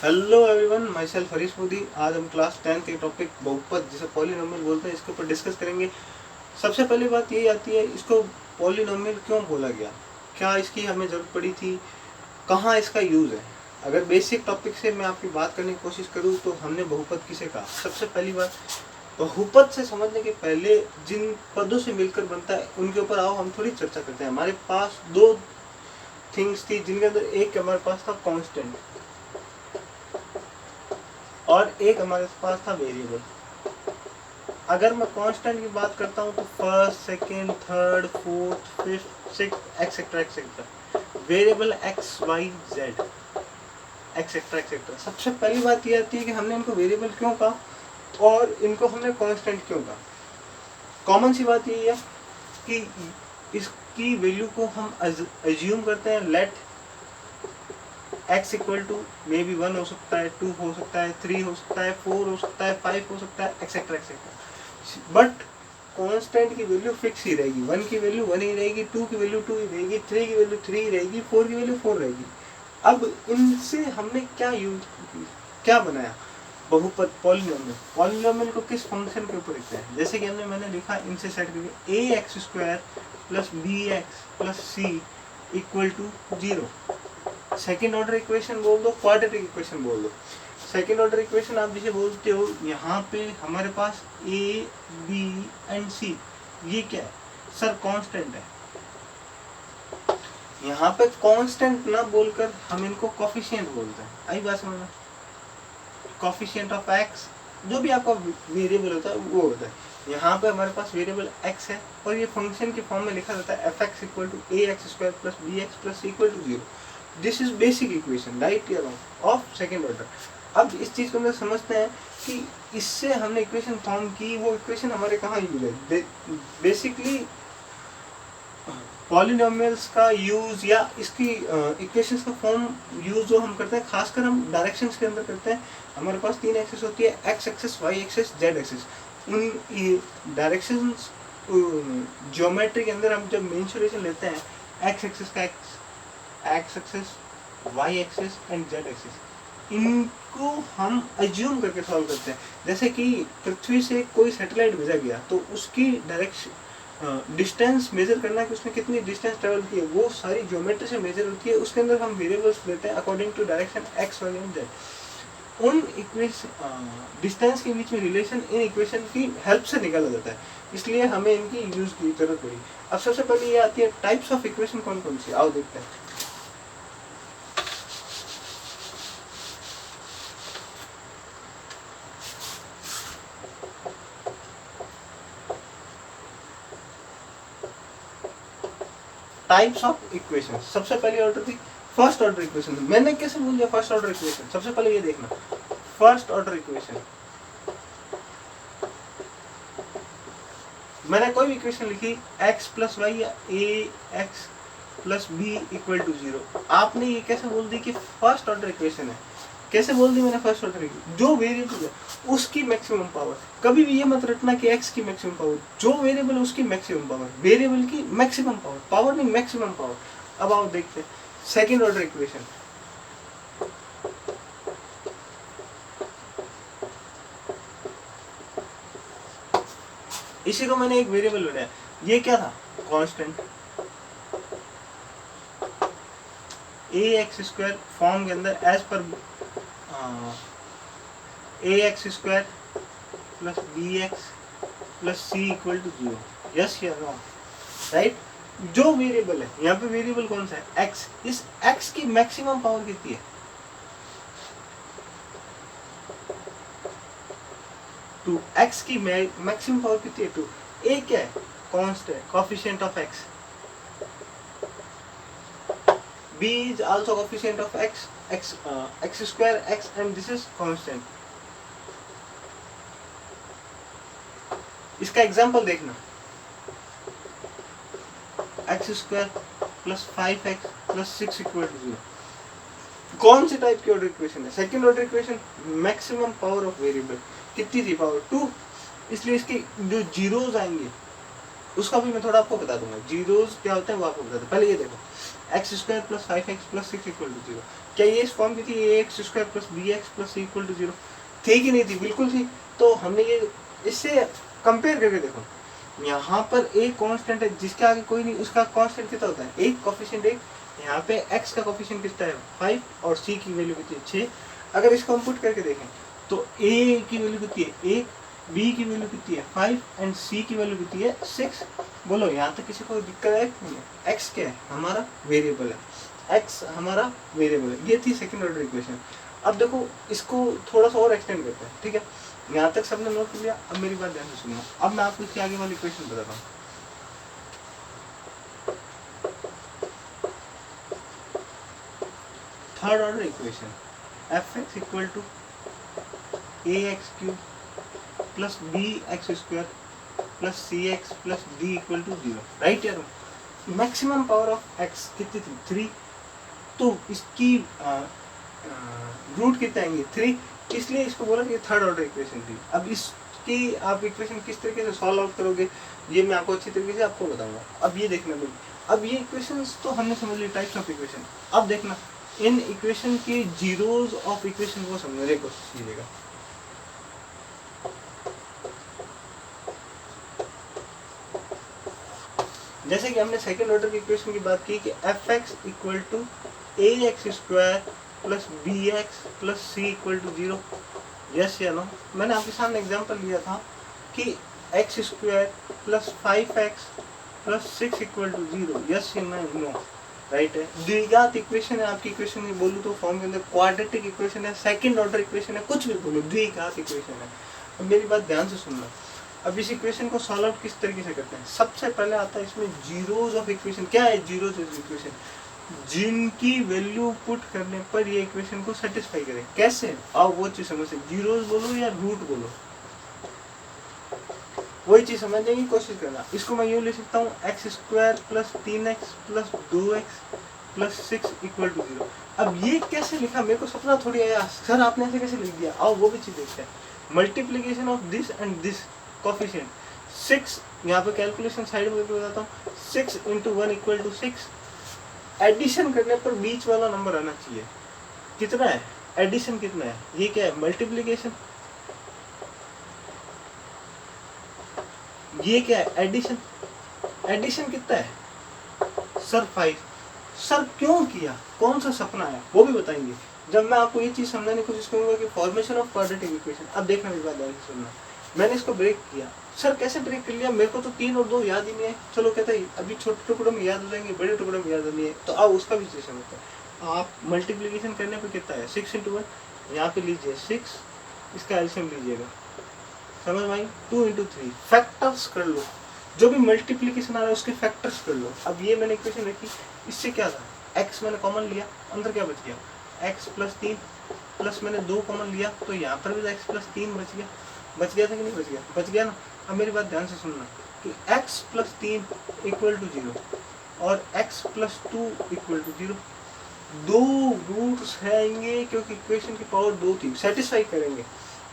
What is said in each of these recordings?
Hello everyone, my self Harish Modi. आज हम class 10 के टॉपिक बहुपद जिसे पॉलिनोमियल बोलते हैं इसके ऊपर डिस्कस करेंगे। सबसे पहली बात यही आती है, इसको पॉलिनोमियल क्यों बोला गया, क्या इसकी हमें ज़रूरत पड़ी थी, कहाँ इसका यूज़ है। अगर बेसिक टॉपिक से मैं आपकी बात करने की कोशिश करूँ तो हमने बहुपद किसे कहा। सबसे पहली बात, बहुपद से समझने के पहले जिन पदों से मिलकर बनता है उनके ऊपर आओ हम थोड़ी चर्चा करते हैं। हमारे पास दो थिंग्स थी जिनके अंदर एक हमारे पास था कांस्टेंट और एक हमारे पास था वेरिएबल। अगर मैं कांस्टेंट की बात करता हूँ तो first, second, third, fourth, fifth, sixth, etcetera etcetera. Variable x, y, z, etcetera etcetera. सबसे पहली बात यह आती है कि हमने इनको वेरिएबल क्यों कहा और इनको हमने कांस्टेंट क्यों कहा। कॉमन सी बात यही है कि इसकी वैल्यू को हम अज्यूम करते हैं। Let x equal to may be 1 हो सकता है, 2 हो सकता है, 3 हो सकता है, 4 हो सकता है, 5 हो सकता है, एक्सेट्रा एक्सेट्रा। बट कांस्टेंट की वैल्यू फिक्स ही रहेगी। 1 की वैल्यू 1 ही रहेगी, 2 की वैल्यू 2 ही रहेगी, 3 की वैल्यू 3 ही रहेगी, 4 की वैल्यू 4 रहेगी। अब इनसे हमने क्या बनाया, बहुपद पॉलिनोमियल। पॉलिनोमियल को किस फंक्शन के ऊपर लिखते हैं, जैसे कि मैंने लिखा इनसे सेट करके ax² plus bx plus c equal to 0। Second order equation बोल दो, क्वाड्रेटिक इक्वेशन बोल दो। सेकेंड ऑर्डर इक्वेशन आप जिसे बोलते हो, यहाँ पे हमारे पास a, b एंड c, ये क्या है सर? कांस्टेंट है। यहाँ पे कांस्टेंट ना बोलकर हम इनको कोफिशिएंट बोलते हैं। आई बात समझ में? कोफिशिएंट ऑफ x, जो भी आपका वेरिएबल होता है वो होता है। यहाँ पे हमारे पास वेरिएबल x है और ये फंक्शन के फॉर्म में लिखा जाता है fx equal to ax² plus bx plus equal to 0। This is basic equation, right या रॉन्ग, ऑफ सेकेंड ऑर्डर। अब इस चीज को हम समझते हैं कि इससे हमने इक्वेशन फॉर्म की, वो इक्वेशन हमारे कहाँ यूज है। बेसिकली पॉलिनोमियल्स का यूज या इसकी इक्वेशंस का फॉर्म यूज जो हम करते हैं, खासकर हम डायरेक्शंस के अंदर करते हैं। हमारे पास 3 एक्सिस होती है, x axis, y axis, z axis. उन डायरेक्शंस ज्योमेट्री के अंदर हम जब मेंशुरेशन लेते हैं, एक्स एक्सिस का x axis, y axis and z axis, इनको हम अज्यूम करके सॉल्व करते हैं। जैसे कि पृथ्वी से कोई सैटेलाइट भेजा गया तो उसकी डायरेक्शन डिस्टेंस मेजर करना कि उसने कितनी डिस्टेंस ट्रेवल की है, वो सारी ज्योमेट्री से मेजर होती है। उसके अंदर हम वेरिएबल्स लेते हैं according to direction x, y and z. उन इक्वेशन डिस्टेंस के बीच में रिलेशन इन इक्वेशन की हेल्प से निकाला जाता है, इसलिए हमें इनकी यूज की जरूरत पड़ी। अब सबसे पहले ये आती है टाइप्स ऑफ इक्वेशन कौन कौन सी, आओ देखते हैं। Types of equation. सबसे पहली ऑर्डर थी फर्स्ट ऑर्डर इक्वेशन। मैंने कैसे बोल दिया फर्स्ट ऑर्डर इक्वेशन? सबसे पहले ये देखना, फर्स्ट ऑर्डर इक्वेशन मैंने कोई भी इक्वेशन लिखी x प्लस वाई या ax plus b equal to 0, आपने ये कैसे बोल दी कि फर्स्ट ऑर्डर इक्वेशन है? कैसे बोल दी मैंने फर्स्ट ऑर्डर इक्वेशन? जो वेरिएबल है उसकी मैक्सिमम पावर। कभी भी ये मत रटना कि x की मैक्सिमम पावर, जो वेरिएबल है उसकी मैक्सिमम पावर, वेरिएबल की मैक्सिमम पावर, पावर नहीं मैक्सिमम पावर। अब आओ देखते हैं सेकेंड ऑर्डर इक्वेशन। इसी को मैंने एक वेरिएबल बनाया, ये क्या था? कांस्टेंट। ax² फॉर्म के अंदर एज पर ax² plus bx plus c equal to 0। Yes या नो, राइट? जो वेरिएबल है यहाँ पे, वेरिएबल कौन सा है? x। इस x की मैक्सिमम पावर कितनी है? 2। x की मैक्सिमम पावर कितनी है? 2। a क्या है? Constant, coefficient of x। b is also coefficient of x, x square x, and this is constant. इसका एग्जांपल देखना, x² plus 5x plus 6 equal to 0। कौन सी टाइप की ऑर्डर इक्वेशन है? Second order equation. Maximum power of variable कितनी थी? Power 2। इसलिए इसके जो जीरोज आएंगे उसका भी मैं थोड़ा आपको बता दूंगा, जीरोज क्या होते हैं वो आपको बता दूँ। पहले ये देखो, X square plus 5x plus 6 equal to 0, क्या ये इस फॉर्म की थी, A x square plus B x plus C equal to 0? थी कि नहीं थी? बिल्कुल थी। तो हमने ये इससे कंपेयर करके देखो, यहाँ पर एक कांस्टेंट है जिसके आगे कोई नहीं, उसका कांस्टेंट कितना होता है, एक कोफिशिएंट एक। यहाँ पे x का कोफिशिएंट कितना है 5 और c की वैल्यू कितनी है 6। अगर इसको हम पुट करके देखें तो a की वैल्यू कितनी है 1, b की वैल्यू कितनी है 5 एंड c की वैल्यू कितनी है 6। बोलो यहाँ तक किसी को दिक्कत है नहीं है? x क्या है, हमारा वेरिएबल है, x हमारा वेरिएबल है। ये थी सेकंड ऑर्डर इक्वेशन। अब देखो इसको थोड़ा सा और एक्सटेंड करते हैं, ठीक है? यहाँ तक सबने नोट कर लिया, अब मेरी बात ध्यान से सुनो। अब मैं आपको इसके आगे वाली इक्वेशन बता रहा हूँ। Third order equation, f x equal to a x cube plus B x square plus c x plus d equal to 0, right यार? मैक्सिमम पावर ऑफ एक्स कितनी थी 3, तो इसकी रूट कितने आएंगे 3, इसलिए इसको बोला कि थर्ड ऑर्डर इक्वेशन थी। अब इसकी आप इक्वेशन किस तरीके से सॉल्व आउट करोगे ये मैं आपको अच्छी तरीके से आपको बताऊंगा। अब ये देखना भाई, अब ये इक्वेशंस तो हमने समझ ली टाइप्स ऑफ इक्वेशन। अब देखना इन इक्वेशन के जीरोज ऑफ इक्वेशन को समझने की कोशिश कीजिएगा। जैसे कि हमने सेकेंड ऑर्डर की इक्वेशन की बात की कि f x equal to a x square plus B x plus C equal to 0, yes या नो? मैंने आपके सामने एग्जांपल लिया था कि x square plus 5x plus 6 equal to 0, yes या नो? राइट है। द्विघात इक्वेशन है आपकी इक्वेशन में, बोलूँ तो फॉर्म के अंदर क्वाड्रेटिक इक्वेशन है, सेकंड ऑर्डर इक्वेशन है, कुछ भी बोलो, द्विघात इक्वेशन है। अब मेरी बात ध्यान से सुनना। अब इस इक्वेशन को सॉल्व आउट किस तरीके से करते हैं? सबसे पहले आता है इसमें जीरोज ऑफ इक्वेशन। क्या है जीरोज ऑफ इक्वेशन? जिनकी वैल्यू पुट करने पर ये इक्वेशन को सेटिस्फाई करे। कैसे? आओ वो चीज समझ, जीरोज बोलो या रूट बोलो, वही चीज समझने की कोशिश करना। इसको मैं यूँ लिख सकता हूँ x square plus 3x plus 2x plus 6 equal to 0। अब ये कैसे लिखा, मेरे को सपना थोड़ी आया सर आपने ऐसे कैसे लिख दिया। आओ वो भी चीज देखते हैं। Multiplication of this and this coefficient 6, यहाँ पे कैलकुलेशन साइड में बताता हूँ, 6 इंटू 1 इक्वल टू 6। एडिशन करने पर बीच वाला नंबर आना चाहिए। कितना है एडिशन, कितना है? ये क्या है? मल्टीप्लीकेशन। ये क्या है? एडिशन। एडिशन कितना है सर? 5। सर क्यों किया, कौन सा सपना है वो भी बताएंगे जब मैं आपको ये चीज समझाने की कोशिश करूंगा कि फॉर्मेशन ऑफ क्वाड्रेटिक इक्वेशन। अब देखना मेरी बात ध्यान से सुनना। मैंने इसको ब्रेक किया। सर कैसे ब्रेक कर लिया? मेरे को तो 3 और 2 याद ही नहीं है। चलो कहते हैं अभी छोटे टुकड़ों में याद हो जाएंगे, बड़े टुकड़ों में याद नहीं है, तो अब उसका भी सिस्टम होता है। आप मल्टीप्लीकेशन करने पर कितना है 6 इंटू 1, यहाँ पे लीजिए 6, इसका एल्शियम लीजिएगा, समझ में आई? 2 इंटू 3, फैक्टर्स कर लो, जो भी मल्टीप्लीकेशन आ रहा है उसके फैक्टर्स कर लो। अब ये मैंने इक्वेशन रखी, इससे क्या था, x मैंने कॉमन लिया, अंदर क्या बच गया x प्लस 3 प्लस मैंने 2 कॉमन लिया, तो यहाँ पर भी x प्लस 3 बच गया। बच गया था कि नहीं बच गया? बच गया ना। अब मेरी बात ध्यान से सुनना कि x प्लस 3 इक्वल टू 0 और x प्लस 2 इक्वल टू 0, दो रूट्स आएंगे क्योंकि इक्वेशन की पावर 2 थी, सेटिस्फाई करेंगे।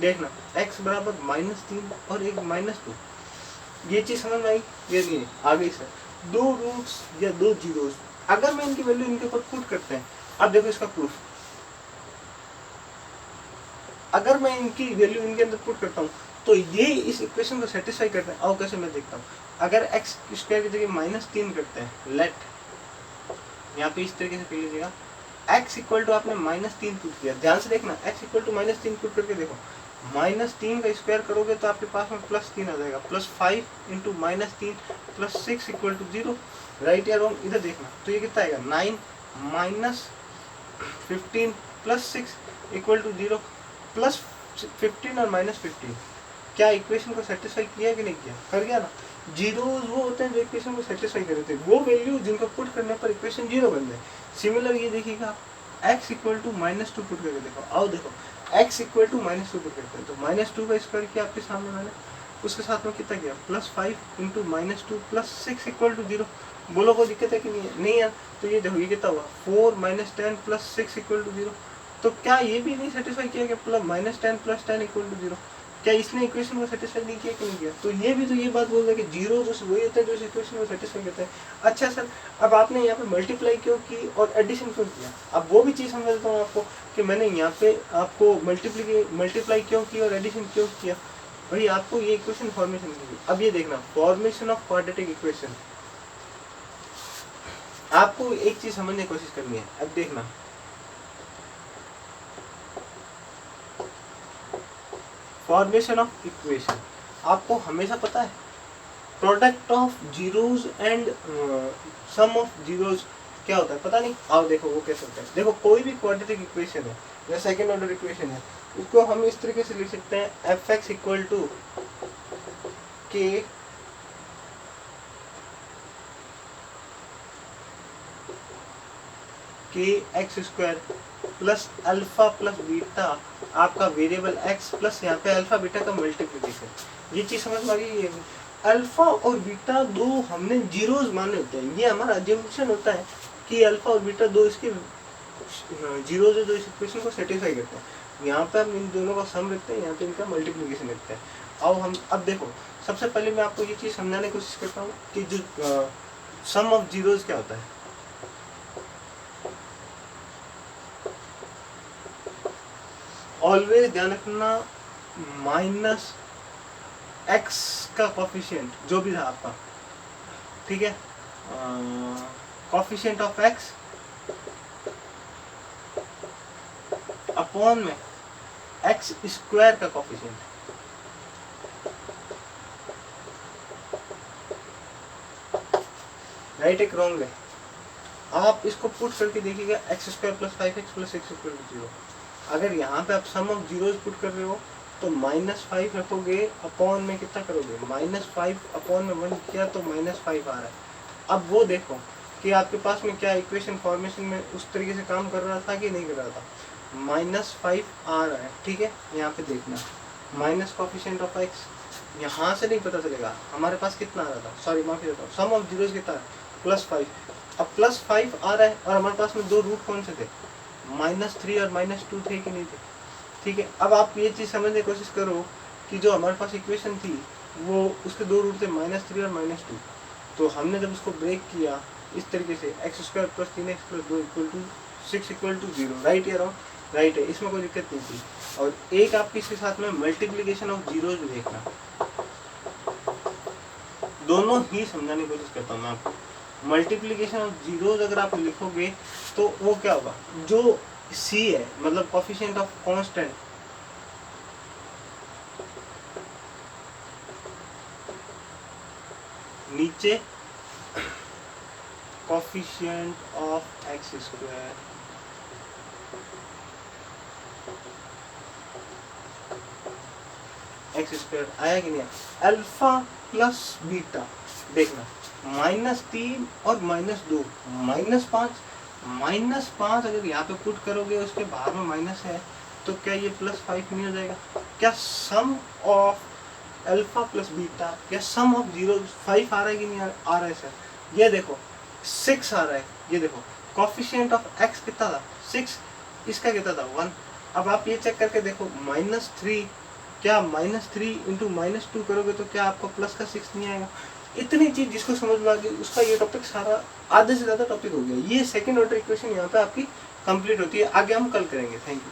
देखना x बराबर -3 और एक -2, ये चीज समझ में आई? ये नहीं आ गई सर। दो रूट्स या दो जीरोस, अगर मैं इनकी वैल्यू इनके ऊपर पुट करते हैं, अब देखो इसका प्रूफ, अगर मैं इनकी वैल्यू इनके अंदर पुट करता हूँ तो ये इस इक्वेशन को सेटिस्फाई करते हैं। आओ कैसे मैं देखता हूँ। अगर x स्क्वायर की जगह -3 करते हैं, लेट यहाँ पे इस तरीके से कर लीजिएगा, x इक्वल टू आपने -3 पुट किया, ध्यान से देखना, x इक्वल टू -3 पुट करके देखो, -3 का स्क्वायर करोगे तो आपके पास में +3 आ जाएगा, +5 into -3 plus 6 equal to 0, right या रॉन्ग? इधर देखना तो ये कितना आएगा 9 minus 15 plus 6 equal to 0, plus 15 और -15, क्या इक्वेशन को सेटिस्फाई किया कि नहीं किया? कर गया ना। जीरोज वो होते हैं जो इक्वेशन को सेटिस्फाई कर देते हैं, वो वैल्यू जिनको पुट करने पर इक्वेशन 0 बन जाए। सिमिलर ये देखिएगा, x इक्वल टू -2 पुट करके देखो। आओ देखो x इक्वल टू -2 पुट करते हैं तो -2 का स्क्वायर किया आपके सामने मैंने, उसके साथ में कितना किया +5 इंटू -2 प्लस 6 इक्वल टू 0। बोलो कोई दिक्कत है कि नहीं है? नहीं है। तो ये देखो ये कितना हुआ 4 - 10 प्लस 6 इक्वल टू 0। तो क्या ये भी नहीं सेटिस्फाई किया कि -10 प्लस 10 इक्वल टू 0? क्या इसने इक्वेशन को सेटिस्फाई नहीं किया कि नहीं किया? तो ये भी तो ये बात बोल रहा है कि जीरो जो वही होते हैं जो इस इक्वेशन को सेटिस्फाई करते हैं। अच्छा सर, अब आपने यहाँ पे मल्टीप्लाई क्यों की और एडिशन क्यों किया? अब वो भी चीज़ समझ देता हूँ आपको कि मैंने यहाँ पे आपको मल्टीप्लाई क्यों की और एडिशन क्यों किया। भाई आपको ये इक्वेशन फॉर्मेशन की। अब ये देखना, फॉर्मेशन ऑफ क्वाड्रेटिक इक्वेशन, आपको एक चीज समझने की कोशिश करनी है। अब देखना, फॉर्मेशन ऑफ इक्वेशन आपको हमेशा पता है product of zeros and sum of zeros क्या होता है, पता नहीं? आओ देखो वो कैसे होता है। देखो कोई भी क्वाड्रेटिक इक्वेशन है या सेकेंड ऑर्डर इक्वेशन है, उसको हम इस तरीके से लिख सकते हैं, एफ एक्स इक्वल टू के x square plus alpha plus beta, आपका वेरिएबल एक्स प्लस यहाँ पे अल्फा बीटा का मल्टीप्लिकेशन। ये चीज समझ में आ गई? अल्फा और बीटा दो हमने जीरोज माने होते हैं, ये हमारा अजम्पशन होता है कि अल्फा और बीटा दो इसके जीरोज है जो इस इक्वेशन को सेटिस्फाई करते हैं। यहाँ पे हम इन दोनों का सम रखते हैं, यहाँ पे इनका मल्टीप्लिकेशन रखते हैं। अब देखो, सबसे पहले मैं आपको ये चीज समझाने की कोशिश करता हूँ कि जो सम ऑफ जीरोज क्या होता है। ऑलवेज ध्यान रखना, माइनस एक्स का कॉफिशिएंट जो भी था आपका, ठीक है, कॉफिशिएंट ऑफ एक्स अपॉन में एक्स स्क्वायर का कॉफिशिएंट। राइट एक रॉन्ग है? आप इसको पुट करके देखिएगा, x square plus 5x plus x equal to 0। अगर यहाँ पे आप सम ऑफ जीरोज पुट कर रहे हो तो -5 रखोगे, अपॉन में कितना करोगे, -5 अपॉन में 1 किया तो -5 आ रहा है। अब वो देखो कि आपके पास में क्या इक्वेशन फॉर्मेशन में उस तरीके से काम कर रहा था कि नहीं कर रहा था। -5 आ रहा है, ठीक है। यहाँ पे देखना, माइनस कॉफिशिएंट ऑफ एक्स, यहाँ से नहीं पता चलेगा हमारे पास कितना आ रहा था, सॉरी माफी देता हूँ, सम ऑफ जीरोज कितना है, +5। अब +5 आ रहा है और हमारे पास में दो रूट कौन से थे, -3 और -2 थे कि नहीं थे, ठीक है। अब आप ये चीज़ समझने की कोशिश करो कि जो हमारे पास इक्वेशन थी वो उसके दो रूट थे, -3 और -2। तो हमने जब उसको ब्रेक किया इस तरीके से, x square plus 3x plus 2 equal to 6 equal to 0, right या रॉन्ग? राइट है, इसमें कोई दिक्कत नहीं थी। और एक आपके इसके साथ में मल्टीप्लीकेशन ऑफ जीरोज भी देखना, दोनों ही समझाने की कोशिश करता हूँ मैं आपको। मल्टीप्लीकेशन ऑफ जीरोज अगर आप लिखोगे तो वो क्या होगा, जो c है मतलब कोफिशिएंट ऑफ कांस्टेंट, नीचे कोफिशिएंट ऑफ एक्स स्क्वायर आया कि नहीं, अल्फा प्लस बीटा। देखना, -3 और -2, -5 अगर यहाँ पे पुट करोगे उसके बाहर में माइनस है तो क्या ये +5 नहीं हो जाएगा? क्या सम ऑफ अल्फा प्लस बीटा या सम ऑफ जीरो 5 आ रहा है कि नहीं आ रहा है सर? ये देखो 6 आ रहा है, ये देखो कोफिशिएंट ऑफ एक्स कितना था, 6, इसका कितना था, 1। अब आप ये चेक करके देखो, -3, क्या -3 इंटू -2 करोगे तो क्या आपको प्लस का 6 नहीं आएगा? इतनी चीज जिसको समझ में आ गई उसका ये टॉपिक सारा आधे से ज्यादा टॉपिक हो गया। ये सेकंड ऑर्डर इक्वेशन यहाँ पे आपकी कंप्लीट होती है, आगे हम कल करेंगे। Thank you.